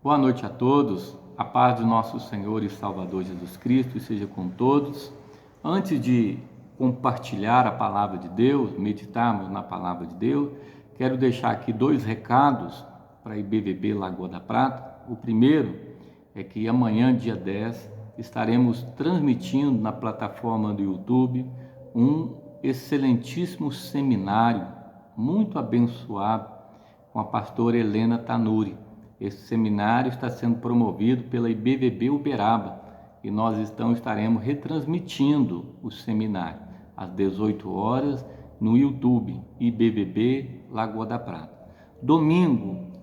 Boa noite a todos, a paz de nosso Senhor e Salvador Jesus Cristo esteja com todos. Antes de compartilhar a palavra de Deus, meditarmos na palavra de Deus, quero deixar aqui dois recados para a IBVB Lagoa da Prata. O primeiro é que amanhã, dia 10, estaremos transmitindo na plataforma do YouTube um excelentíssimo seminário, muito abençoado, com a pastora Helena Tanuri. Esse seminário está sendo promovido pela IBVB Uberaba e nós estaremos retransmitindo o seminário às 18 horas no YouTube IBVB Lagoa da Prata. Domingo,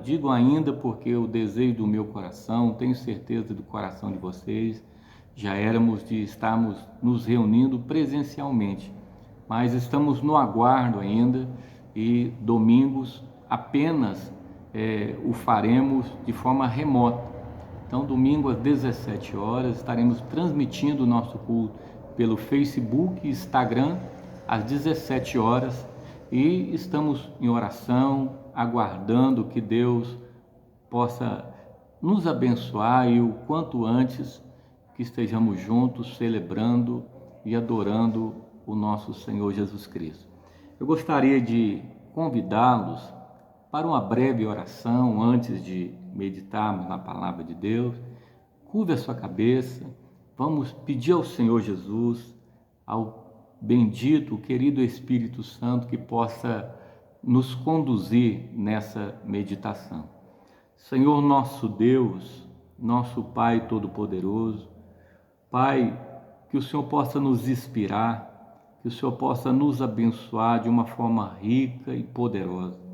digo ainda porque o desejo do meu coração, tenho certeza do coração de vocês, já éramos de estarmos nos reunindo presencialmente, mas estamos no aguardo ainda e domingos apenas o faremos de forma remota. Então, domingo às 17 horas estaremos transmitindo o nosso culto pelo Facebook e Instagram às 17 horas e estamos em oração, aguardando que Deus possa nos abençoar e o quanto antes que estejamos juntos celebrando e adorando o nosso Senhor Jesus Cristo. Eu gostaria de convidá-los para uma breve oração antes de meditarmos na palavra de Deus. Curve a sua cabeça, vamos pedir ao Senhor Jesus, ao bendito, querido Espírito Santo, que possa nos conduzir nessa meditação. Senhor nosso Deus, nosso Pai Todo-Poderoso, Pai, que o Senhor possa nos inspirar, que o Senhor possa nos abençoar de uma forma rica e poderosa.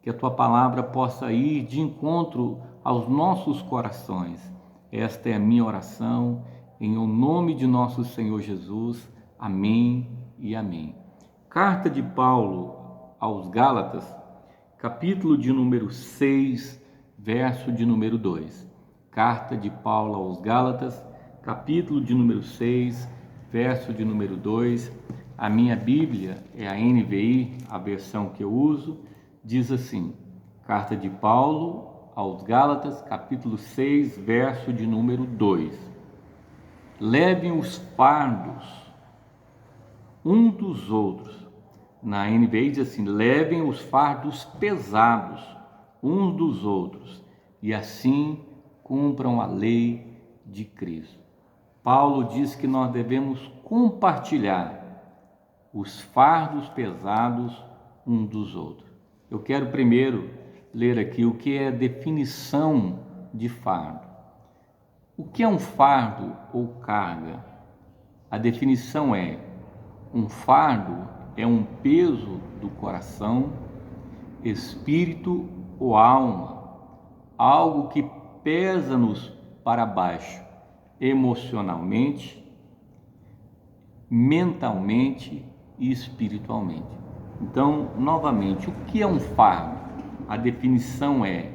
Que a Tua palavra possa ir de encontro aos nossos corações. Esta é a minha oração, em o nome de nosso Senhor Jesus. Amém e amém. Carta de Paulo aos Gálatas, capítulo de número 6, verso de número 2. Carta de Paulo aos Gálatas, capítulo de número 6, verso de número 2. A minha Bíblia é a NVI, a versão que eu uso. Diz assim, Carta de Paulo aos Gálatas, capítulo 6, verso de número 2. Levem os fardos um dos outros. Na NVI diz assim, levem os fardos pesados uns dos outros e assim cumpram a lei de Cristo. Paulo diz que nós devemos compartilhar os fardos pesados uns dos outros. Eu quero primeiro ler aqui o que é a definição de fardo. O que é um fardo ou carga? A definição é: um fardo é um peso do coração, espírito ou alma, algo que pesa-nos para baixo, emocionalmente, mentalmente e espiritualmente. Então, novamente, o que é um fardo? A definição é: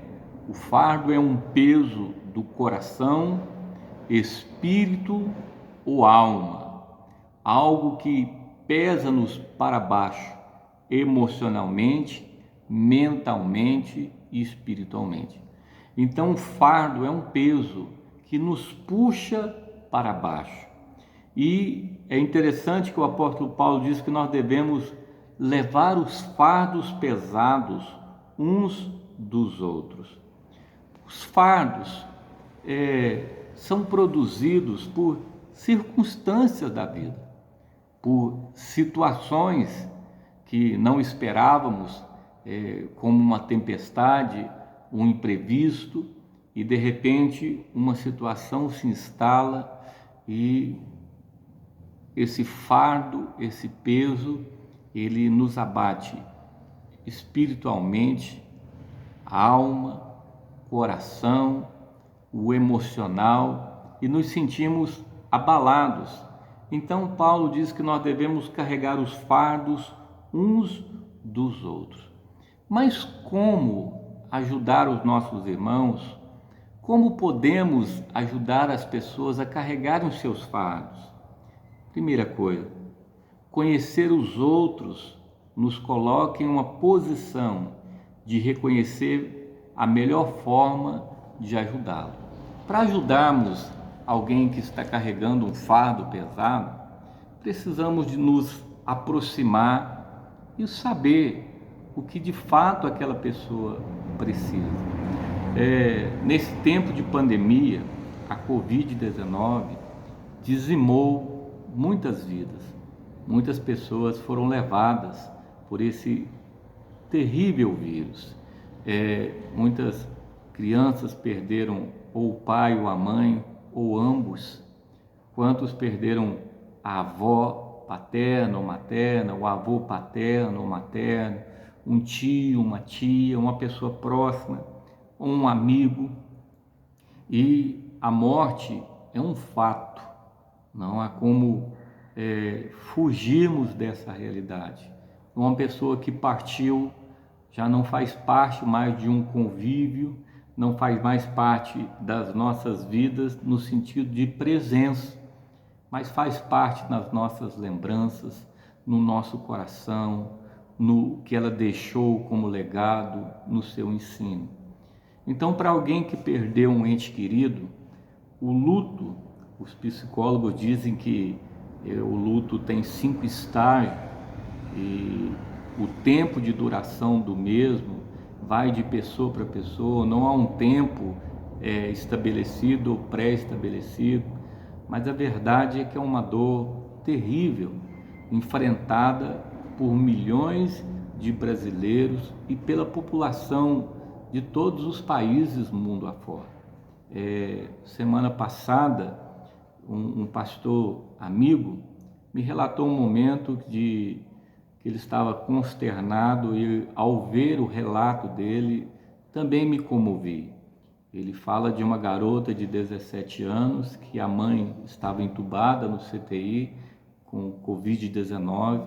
o fardo é um peso do coração, espírito ou alma, algo que pesa-nos para baixo, emocionalmente, mentalmente e espiritualmente. Então, o fardo é um peso que nos puxa para baixo. E é interessante que o apóstolo Paulo diz que nós devemos levar os fardos pesados uns dos outros. Os fardos são produzidos por circunstâncias da vida, por situações que não esperávamos, como uma tempestade, um imprevisto, e de repente uma situação se instala e esse fardo, esse peso, ele nos abate espiritualmente, a alma, coração, o emocional e nos sentimos abalados. Então Paulo diz que nós devemos carregar os fardos uns dos outros. Mas como ajudar os nossos irmãos? Como podemos ajudar as pessoas a carregarem os seus fardos? Primeira coisa, conhecer os outros nos coloca em uma posição de reconhecer a melhor forma de ajudá-lo. Para ajudarmos alguém que está carregando um fardo pesado, precisamos de nos aproximar e saber o que de fato aquela pessoa precisa. Nesse tempo de pandemia, a Covid-19 dizimou muitas vidas. Muitas pessoas foram levadas por esse terrível vírus. Muitas crianças perderam ou o pai ou a mãe, ou ambos. Quantos perderam a avó paterna ou materna, o avô paterno ou materno, um tio, uma tia, uma pessoa próxima, um amigo. E a morte é um fato, não há como fugirmos dessa realidade. Uma pessoa que partiu já não faz parte mais de um convívio, não faz mais parte das nossas vidas no sentido de presença, mas faz parte nas nossas lembranças, no nosso coração, no que ela deixou como legado, no seu ensino. Então, para alguém que perdeu um ente querido, o luto, os psicólogos dizem que o luto tem 5 estágios e o tempo de duração do mesmo vai de pessoa para pessoa, não há um tempo estabelecido ou pré-estabelecido, mas a verdade é que é uma dor terrível, enfrentada por milhões de brasileiros e pela população de todos os países mundo afora. Semana passada, um pastor amigo me relatou um momento que ele estava consternado e, ao ver o relato dele, também me comovi. Ele fala de uma garota de 17 anos que a mãe estava entubada no CTI com Covid-19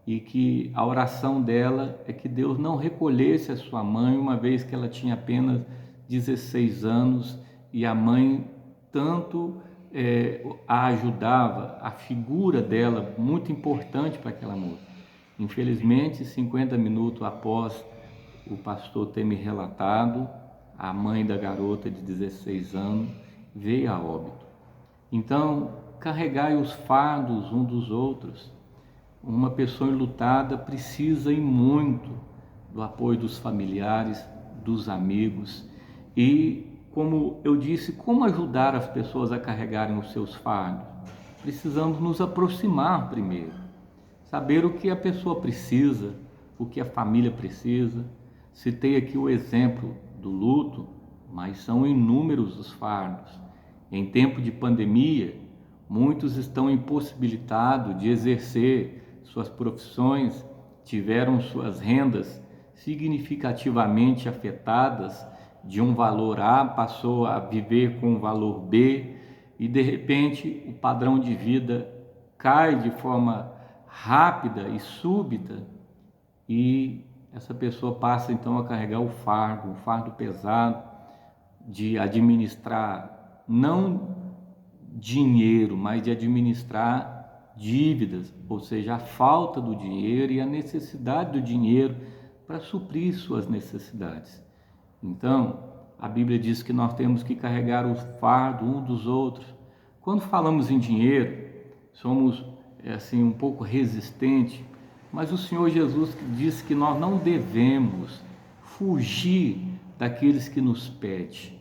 e que a oração dela é que Deus não recolhesse a sua mãe, uma vez que ela tinha apenas 16 anos e a mãe tanto a ajudava, a figura dela muito importante para aquela moça. Infelizmente, 50 minutos após o pastor ter me relatado, a mãe da garota de 16 anos veio a óbito. Então, carregai os fardos um dos outros. Uma pessoa enlutada precisa e muito do apoio dos familiares, dos amigos e, como eu disse, como ajudar as pessoas a carregarem os seus fardos? Precisamos nos aproximar primeiro, saber o que a pessoa precisa, o que a família precisa. Citei aqui o exemplo do luto, mas são inúmeros os fardos. Em tempo de pandemia, muitos estão impossibilitados de exercer suas profissões, tiveram suas rendas significativamente afetadas, de um valor A passou a viver com um valor B e de repente o padrão de vida cai de forma rápida e súbita e essa pessoa passa então a carregar um fardo pesado de administrar não dinheiro, mas de administrar dívidas, ou seja, a falta do dinheiro e a necessidade do dinheiro para suprir suas necessidades. Então, a Bíblia diz que nós temos que carregar o fardo um dos outros. Quando falamos em dinheiro, somos assim um pouco resistentes, mas o Senhor Jesus disse que nós não devemos fugir daqueles que nos pedem.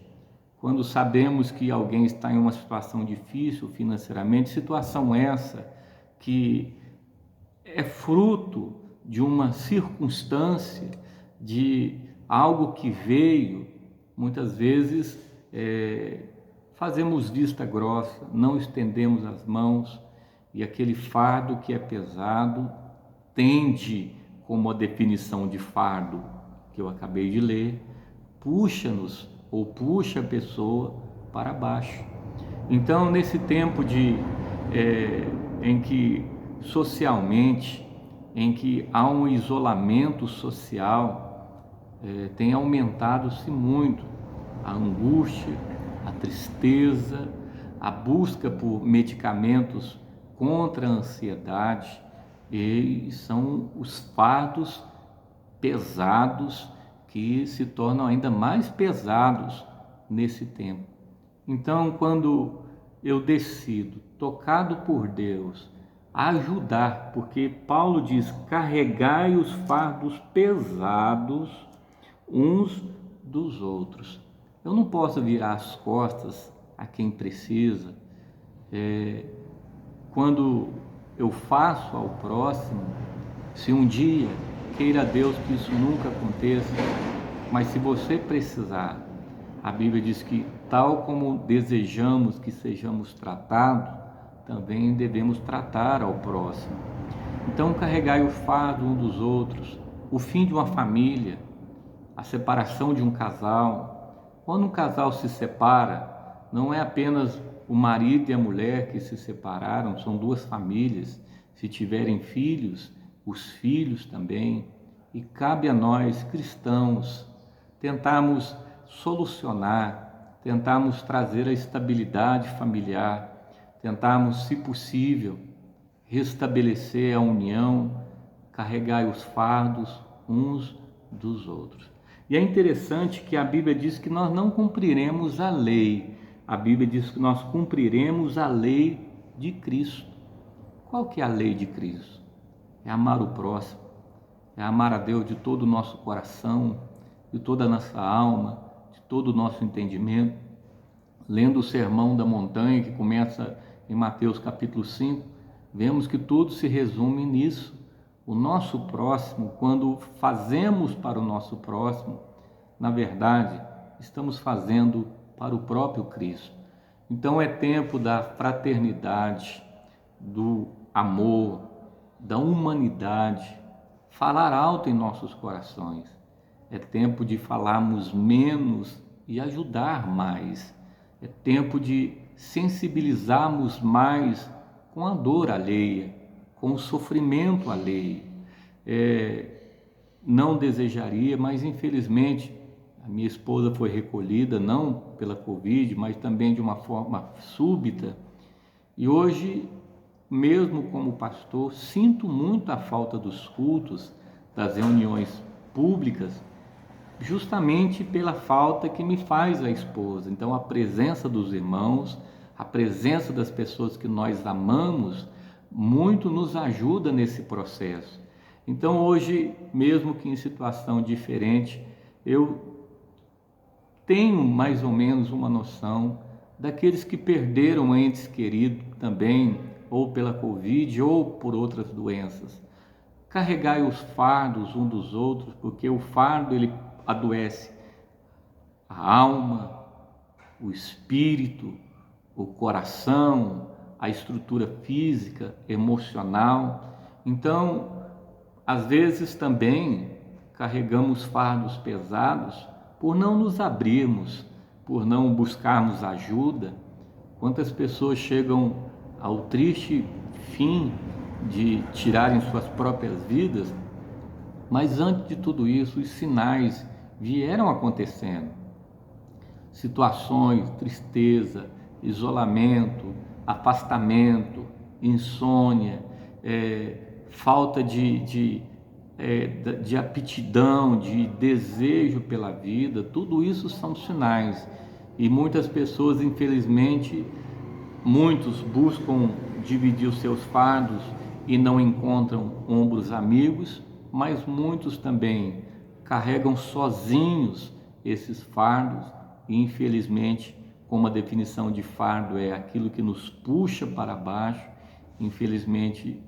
Quando sabemos que alguém está em uma situação difícil financeiramente, situação essa que é fruto de uma circunstância, de algo que veio, muitas vezes fazemos vista grossa, não estendemos as mãos e aquele fardo que é pesado tende, como a definição de fardo que eu acabei de ler, puxa-nos ou puxa a pessoa para baixo. Então, nesse tempo em que socialmente, em que há um isolamento social, tem aumentado-se muito a angústia, a tristeza, a busca por medicamentos contra a ansiedade, e são os fardos pesados que se tornam ainda mais pesados nesse tempo. Então, quando eu decido, tocado por Deus, ajudar, porque Paulo diz: carregai os fardos pesados uns dos outros. Eu não posso virar as costas a quem precisa. Quando eu faço ao próximo, se um dia, queira Deus que isso nunca aconteça, mas se você precisar, a Bíblia diz que tal como desejamos que sejamos tratados, também devemos tratar ao próximo. Então, carregai o fardo um dos outros, o fim de uma família, a separação de um casal. Quando um casal se separa, não é apenas o marido e a mulher que se separaram, são duas famílias. Se tiverem filhos, os filhos também. E cabe a nós, cristãos, tentarmos solucionar, tentarmos trazer a estabilidade familiar, tentarmos, se possível, restabelecer a união, carregar os fardos uns dos outros. E é interessante que a Bíblia diz que nós não cumpriremos a lei. A Bíblia diz que nós cumpriremos a lei de Cristo. Qual que é a lei de Cristo? É amar o próximo, é amar a Deus de todo o nosso coração, de toda a nossa alma, de todo o nosso entendimento. Lendo o Sermão da Montanha, que começa em Mateus capítulo 5, vemos que tudo se resume nisso. O nosso próximo, quando fazemos para o nosso próximo, na verdade, estamos fazendo para o próprio Cristo. Então é tempo da fraternidade, do amor, da humanidade, falar alto em nossos corações. É tempo de falarmos menos e ajudar mais. É tempo de sensibilizarmos mais com a dor alheia, com o sofrimento alheio. Não desejaria, mas infelizmente a minha esposa foi recolhida, não pela Covid, mas também de uma forma súbita. E hoje, mesmo como pastor, sinto muito a falta dos cultos, das reuniões públicas, justamente pela falta que me faz a esposa. Então, a presença dos irmãos, a presença das pessoas que nós amamos, muito nos ajuda nesse processo. Então, hoje, mesmo que em situação diferente, eu tenho mais ou menos uma noção daqueles que perderam entes queridos também, ou pela Covid, ou por outras doenças. Carregai os fardos um dos outros, porque o fardo ele adoece a alma, o espírito, o coração, a estrutura física, emocional. Então, às vezes também carregamos fardos pesados por não nos abrirmos, por não buscarmos ajuda. Quantas pessoas chegam ao triste fim de tirarem suas próprias vidas, mas antes de tudo isso, os sinais vieram acontecendo. Situações, tristeza, isolamento, afastamento, insônia, falta de aptidão, de desejo pela vida, tudo isso são sinais. E muitas pessoas, infelizmente, muitos buscam dividir os seus fardos e não encontram ombros amigos, mas muitos também carregam sozinhos esses fardos e, infelizmente, como a definição de fardo é aquilo que nos puxa para baixo, infelizmente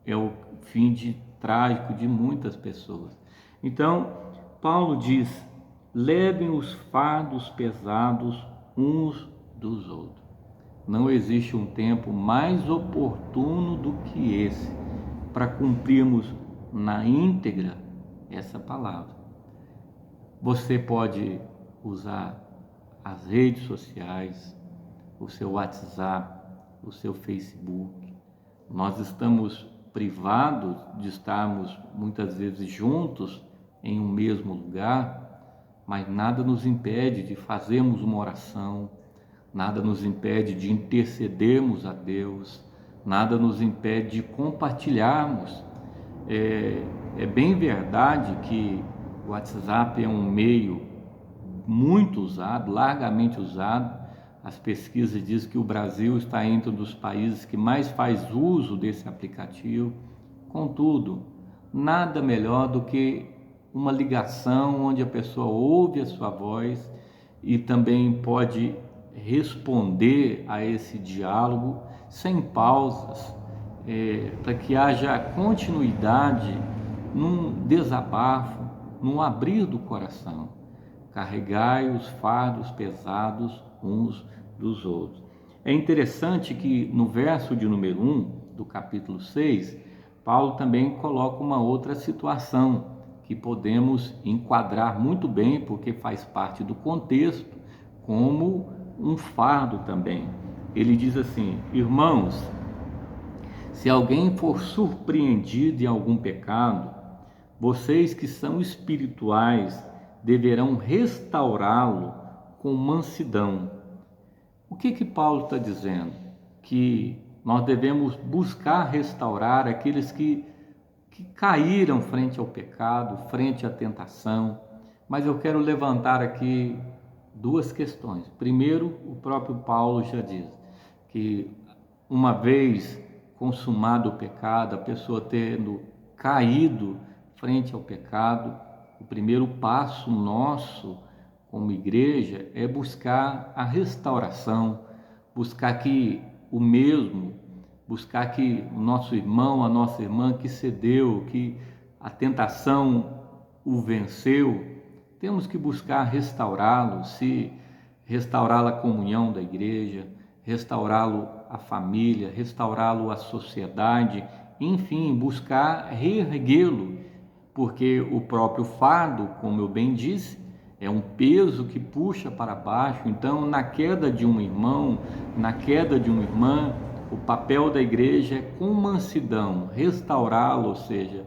é o fim trágico de muitas pessoas. Então, Paulo diz: levem os fardos pesados uns dos outros. Não existe um tempo mais oportuno do que esse para cumprirmos na íntegra essa palavra. Você pode usar as redes sociais, o seu WhatsApp, o seu Facebook. Nós estamos privados de estarmos muitas vezes juntos em um mesmo lugar, mas nada nos impede de fazermos uma oração, nada nos impede de intercedermos a Deus, nada nos impede de compartilharmos. É bem verdade que o WhatsApp é um meio muito usado, largamente usado. As pesquisas dizem que o Brasil está entre um dos países que mais faz uso desse aplicativo. Contudo, nada melhor do que uma ligação onde a pessoa ouve a sua voz e também pode responder a esse diálogo sem pausas, para que haja continuidade num desabafo, num abrir do coração. Carregai os fardos pesados uns dos outros. É interessante que no verso de número 1 do capítulo 6, Paulo também coloca uma outra situação que podemos enquadrar muito bem, porque faz parte do contexto, como um fardo também. Ele diz assim: irmãos, se alguém for surpreendido em algum pecado, vocês que são espirituais deverão restaurá-lo com mansidão. O que Paulo está dizendo? Que nós devemos buscar restaurar aqueles que caíram frente ao pecado, frente à tentação. Mas eu quero levantar aqui duas questões. Primeiro, o próprio Paulo já diz que uma vez consumado o pecado, a pessoa tendo caído frente ao pecado, o primeiro passo nosso como igreja é buscar a restauração, buscar que o mesmo, buscar que o nosso irmão, a nossa irmã que cedeu, que a tentação o venceu, temos que buscar restaurá-lo, se restaurá-lo a comunhão da igreja, restaurá-lo a família, restaurá-lo a sociedade, enfim, buscar reerguê-lo, porque o próprio fardo, como eu bem disse, é um peso que puxa para baixo. Então, na queda de um irmão, na queda de uma irmã, o papel da igreja é com mansidão restaurá-lo, ou seja,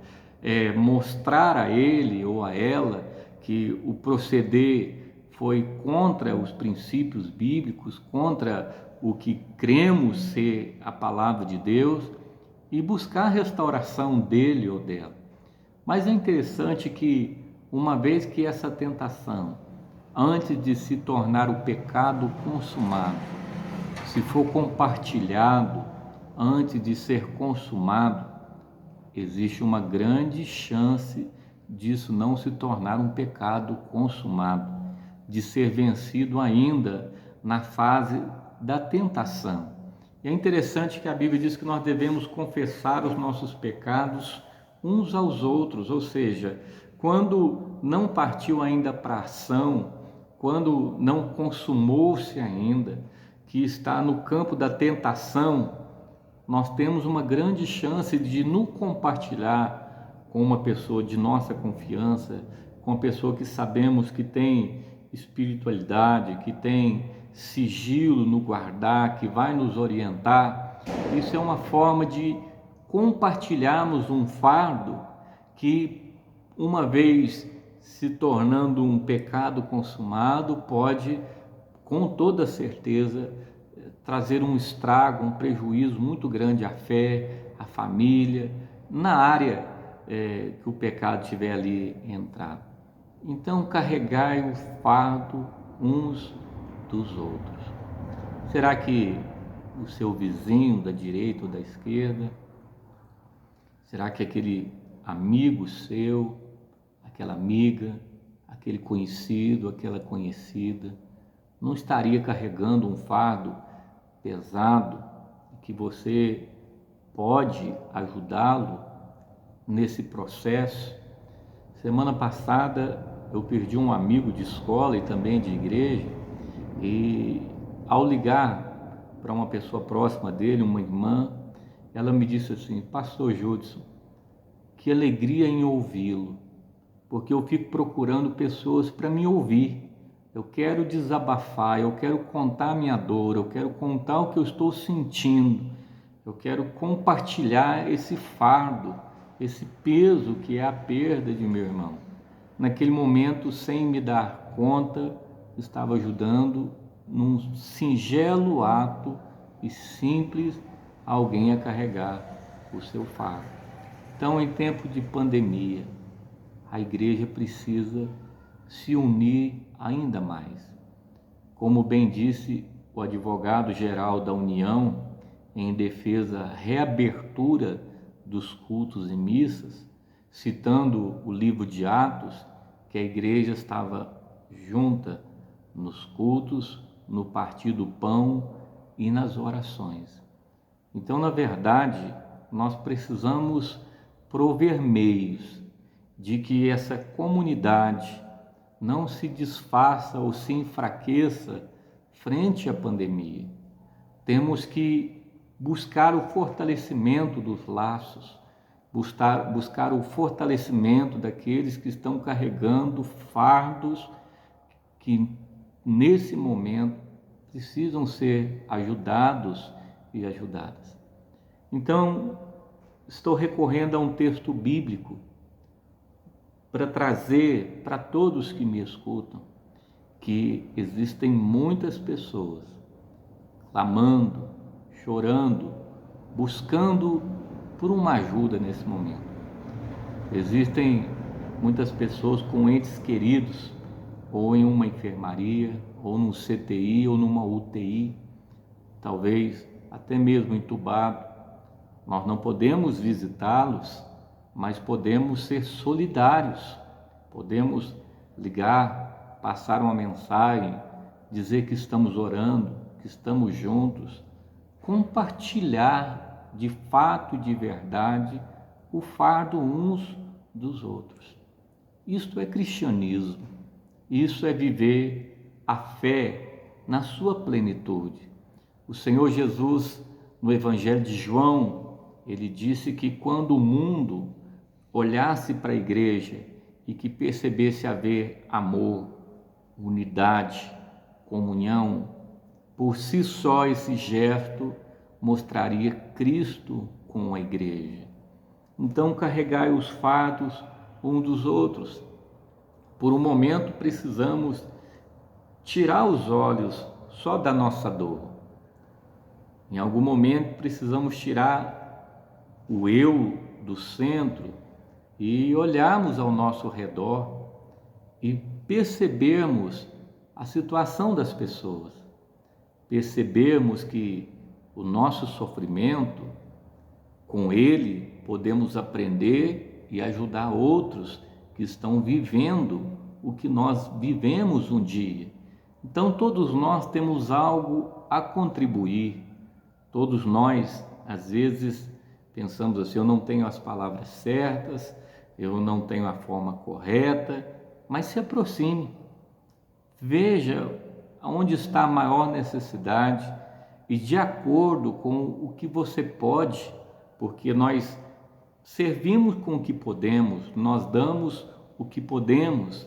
mostrar a ele ou a ela que o proceder foi contra os princípios bíblicos, contra o que cremos ser a palavra de Deus, e buscar a restauração dele ou dela. Mas é interessante que, uma vez que essa tentação, antes de se tornar o pecado consumado, se for compartilhado antes de ser consumado, existe uma grande chance disso não se tornar um pecado consumado, de ser vencido ainda na fase da tentação. E é interessante que a Bíblia diz que nós devemos confessar os nossos pecados uns aos outros, ou seja, quando não partiu ainda para a ação, quando não consumou-se ainda, que está no campo da tentação, nós temos uma grande chance de nos compartilhar com uma pessoa de nossa confiança, com uma pessoa que sabemos que tem espiritualidade, que tem sigilo no guardar, que vai nos orientar. Isso é uma forma de compartilharmos um fardo que, uma vez se tornando um pecado consumado, pode, com toda certeza, trazer um estrago, um prejuízo muito grande à fé, à família, na área que o pecado tiver ali entrado. Então, carregai o fardo uns dos outros. Será que o seu vizinho da direita ou da esquerda, será que aquele amigo seu, aquela amiga, aquele conhecido, aquela conhecida, não estaria carregando um fardo pesado que você pode ajudá-lo nesse processo? Semana passada eu perdi um amigo de escola e também de igreja, e ao ligar para uma pessoa próxima dele, uma irmã, ela me disse assim: Pastor Judson, que alegria em ouvi-lo, porque eu fico procurando pessoas para me ouvir. Eu quero desabafar, eu quero contar a minha dor, eu quero contar o que eu estou sentindo, eu quero compartilhar esse fardo, esse peso que é a perda de meu irmão. Naquele momento, sem me dar conta, estava ajudando num singelo ato e simples alguém a carregar o seu fardo. Então, em tempo de pandemia, a igreja precisa se unir ainda mais. Como bem disse o advogado-geral da União, em defesa da reabertura dos cultos e missas, citando o livro de Atos, que a igreja estava junta nos cultos, no partir do pão e nas orações. Então, na verdade, nós precisamos prover meios de que essa comunidade não se desfaça ou se enfraqueça frente à pandemia. Temos que buscar o fortalecimento dos laços, buscar o fortalecimento daqueles que estão carregando fardos que nesse momento precisam ser ajudados e ajudadas. Então, estou recorrendo a um texto bíblico para trazer para todos que me escutam que existem muitas pessoas clamando, chorando, buscando por uma ajuda nesse momento. Existem muitas pessoas com entes queridos, ou em uma enfermaria, ou num CTI, ou numa UTI, talvez até mesmo entubado. Nós não podemos visitá-los, mas podemos ser solidários, podemos ligar, passar uma mensagem, dizer que estamos orando, que estamos juntos, compartilhar de fato e de verdade o fardo uns dos outros. Isto é cristianismo, isso é viver a fé na sua plenitude. O Senhor Jesus, no Evangelho de João, ele disse que quando o mundo olhasse para a igreja e que percebesse haver amor, unidade, comunhão, por si só esse gesto mostraria Cristo com a igreja. Então carregai os fardos uns dos outros. Por um momento precisamos tirar os olhos só da nossa dor. Em algum momento precisamos tirar o eu do centro e olharmos ao nosso redor e percebermos a situação das pessoas, percebermos que o nosso sofrimento, com ele podemos aprender e ajudar outros que estão vivendo o que nós vivemos um dia. Então todos nós temos algo a contribuir, todos nós às vezes pensamos assim, eu não tenho as palavras certas, eu não tenho a forma correta, mas se aproxime, veja onde está a maior necessidade e de acordo com o que você pode, porque nós servimos com o que podemos, nós damos o que podemos.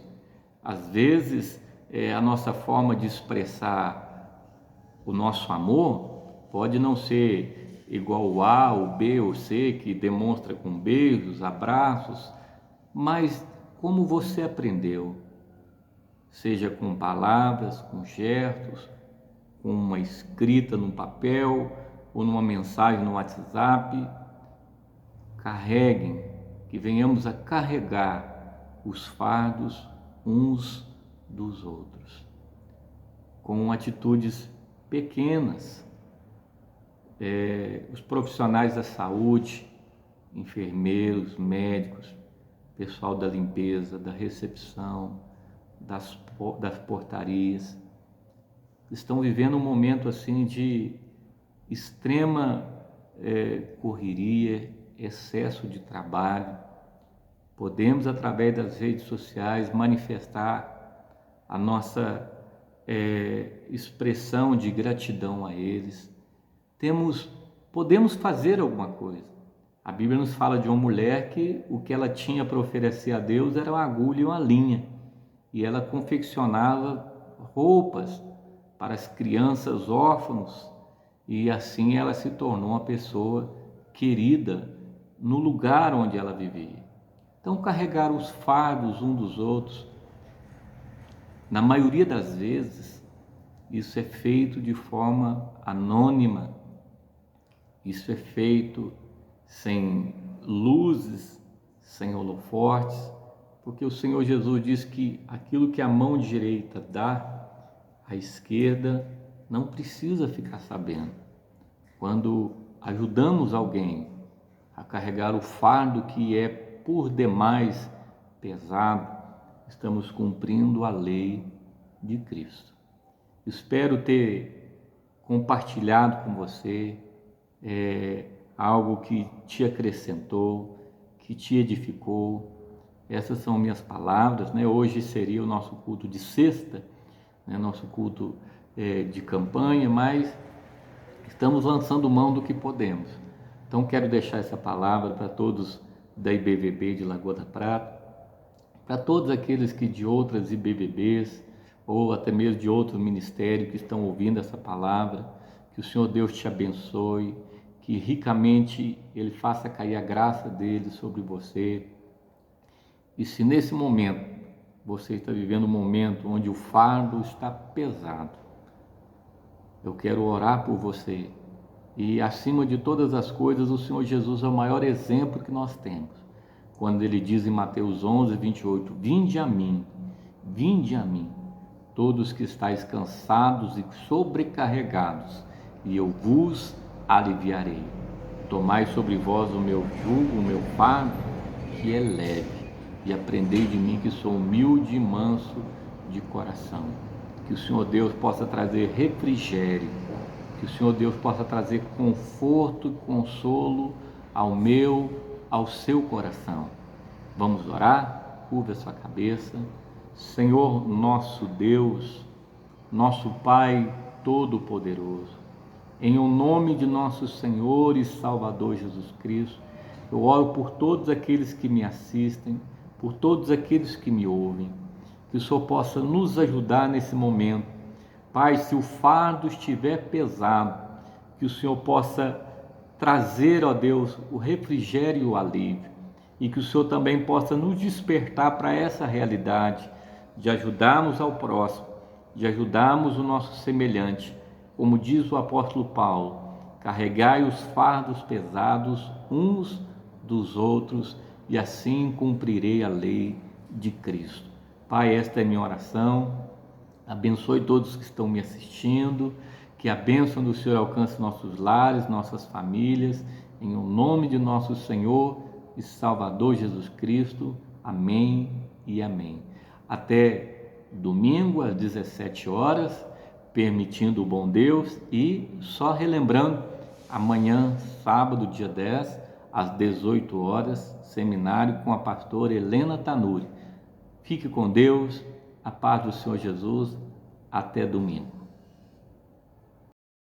Às vezes, a nossa forma de expressar o nosso amor pode não ser igual o A, o B ou C, que demonstra com beijos, abraços, mas como você aprendeu, seja com palavras, com gestos, com uma escrita num papel ou numa mensagem no WhatsApp, carreguem, que venhamos a carregar os fardos uns dos outros, com atitudes pequenas. Os profissionais da saúde, enfermeiros, médicos, pessoal da limpeza, da recepção, das portarias, estão vivendo um momento assim de extrema correria, excesso de trabalho. Podemos, através das redes sociais, manifestar a nossa expressão de gratidão a eles. Podemos fazer alguma coisa. A Bíblia nos fala de uma mulher que o que ela tinha para oferecer a Deus era uma agulha e uma linha, e ela confeccionava roupas para as crianças órfãos, e assim ela se tornou uma pessoa querida no lugar onde ela vivia. Então, carregar os fardos uns dos outros, na maioria das vezes, isso é feito de forma anônima, isso é feito sem luzes, sem holofotes, porque o Senhor Jesus diz que aquilo que a mão direita dá, a esquerda não precisa ficar sabendo. Quando ajudamos alguém a carregar o fardo que é por demais pesado, estamos cumprindo a lei de Cristo. Espero ter compartilhado com você algo que te acrescentou, que te edificou. Essas são minhas palavras, né? Hoje seria o nosso culto de sexta, né? Nosso culto de campanha, mas estamos lançando mão do que podemos. Então quero deixar essa palavra para todos da IBVB de Lagoa da Prata, para todos aqueles que de outras IBVBs ou até mesmo de outro ministério que estão ouvindo essa palavra, que o Senhor Deus te abençoe, que ricamente Ele faça cair a graça dele sobre você. E se nesse momento você está vivendo um momento onde o fardo está pesado, eu quero orar por você. E acima de todas as coisas, o Senhor Jesus é o maior exemplo que nós temos. Quando Ele diz em Mateus 11, 28, vinde a mim, todos que estáis cansados e sobrecarregados, e eu vos aliviarei. Tomai sobre vós o meu jugo, o meu fardo, que é leve, e aprendei de mim, que sou humilde e manso de coração. Que o Senhor Deus possa trazer refrigério, que o Senhor Deus possa trazer conforto e consolo ao seu coração. Vamos orar? Curva a sua cabeça. Senhor nosso Deus, nosso Pai Todo-Poderoso, em o nome de nosso Senhor e Salvador Jesus Cristo, eu oro por todos aqueles que me assistem, por todos aqueles que me ouvem, que o Senhor possa nos ajudar nesse momento. Pai, se o fardo estiver pesado, que o Senhor possa trazer, ó Deus, o refrigério e o alívio, e que o Senhor também possa nos despertar para essa realidade de ajudarmos ao próximo, de ajudarmos o nosso semelhante, como diz o apóstolo Paulo, carregai os fardos pesados uns dos outros, e assim cumprirei a lei de Cristo. Pai, esta é minha oração. Abençoe todos que estão me assistindo, que a bênção do Senhor alcance nossos lares, nossas famílias, em o nome de nosso Senhor e Salvador Jesus Cristo. Amém e amém. Até domingo às 17 horas, permitindo o bom Deus, e só relembrando, amanhã, sábado, dia 10, às 18 horas, seminário com a pastora Helena Tanuri. Fique com Deus, a paz do Senhor Jesus, até domingo.